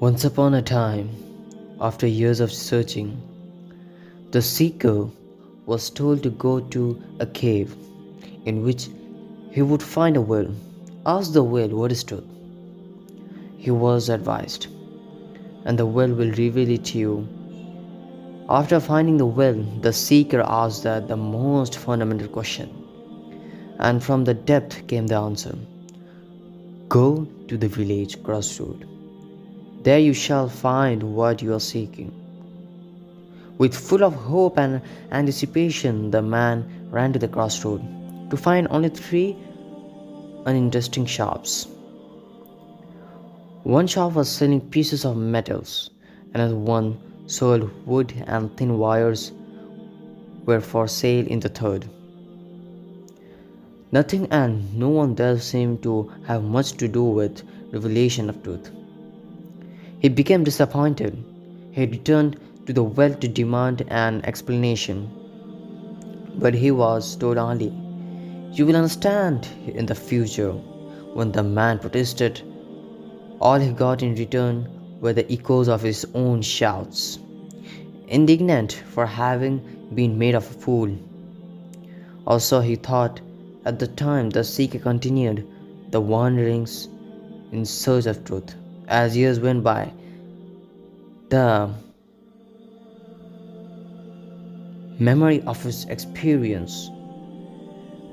Once upon a time, after years of searching, the seeker was told to go to a cave in which he would find a well. Ask the well what is truth. He was advised, and the well will reveal it to you. After finding the well, the seeker asked that the most fundamental question, and from the depth came the answer. Go to the village crossroad. There you shall find what you are seeking. With full of hope and anticipation, the man ran to the crossroad to find only three uninteresting shops. One shop was selling pieces of metals, another one sold wood, and thin wires were for sale in the third. Nothing and no one there seemed to have much to do with revelation of truth. He became disappointed. He returned to the well to demand an explanation. But he was told only, "You will understand in the future." When the man protested, all he got in return were the echoes of his own shouts. Indignant for having been made of a fool. Also, he thought at the time the seeker continued the wanderings in search of truth. As years went by, the memory of his experience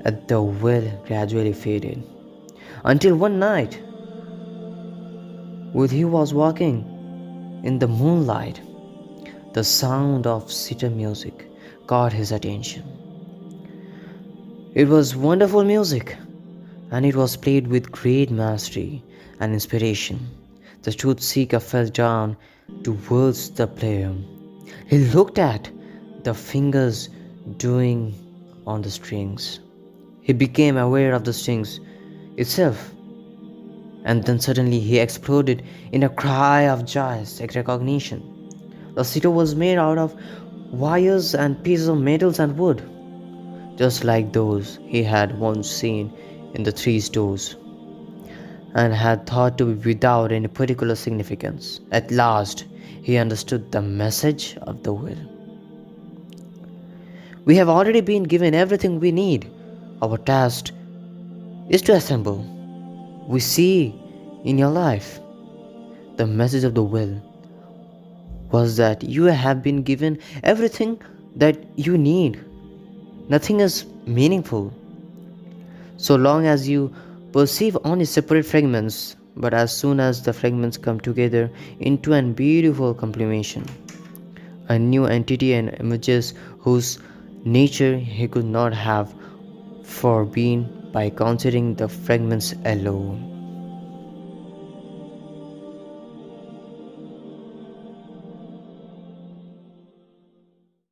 at the well gradually faded. Until one night, when he was walking in the moonlight, the sound of sitar music caught his attention. It was wonderful music, and it was played with great mastery and inspiration. The truth seeker fell down towards the player. He looked at the fingers doing on the strings. He became aware of the strings itself, and then suddenly he exploded in a cry of joyous recognition. The sitar was made out of wires and pieces of metals and wood, just like those he had once seen in the three stores and had thought to be without any particular significance. At last, he understood the message of the will. We have already been given everything we need. Our task is to assemble. We see in your life. The message of the will was that you have been given everything that you need. Nothing is meaningful so long as you perceive only separate fragments, but as soon as the fragments come together into a beautiful complementation, a new entity and emerges whose nature he could not have forebeen by considering the fragments alone.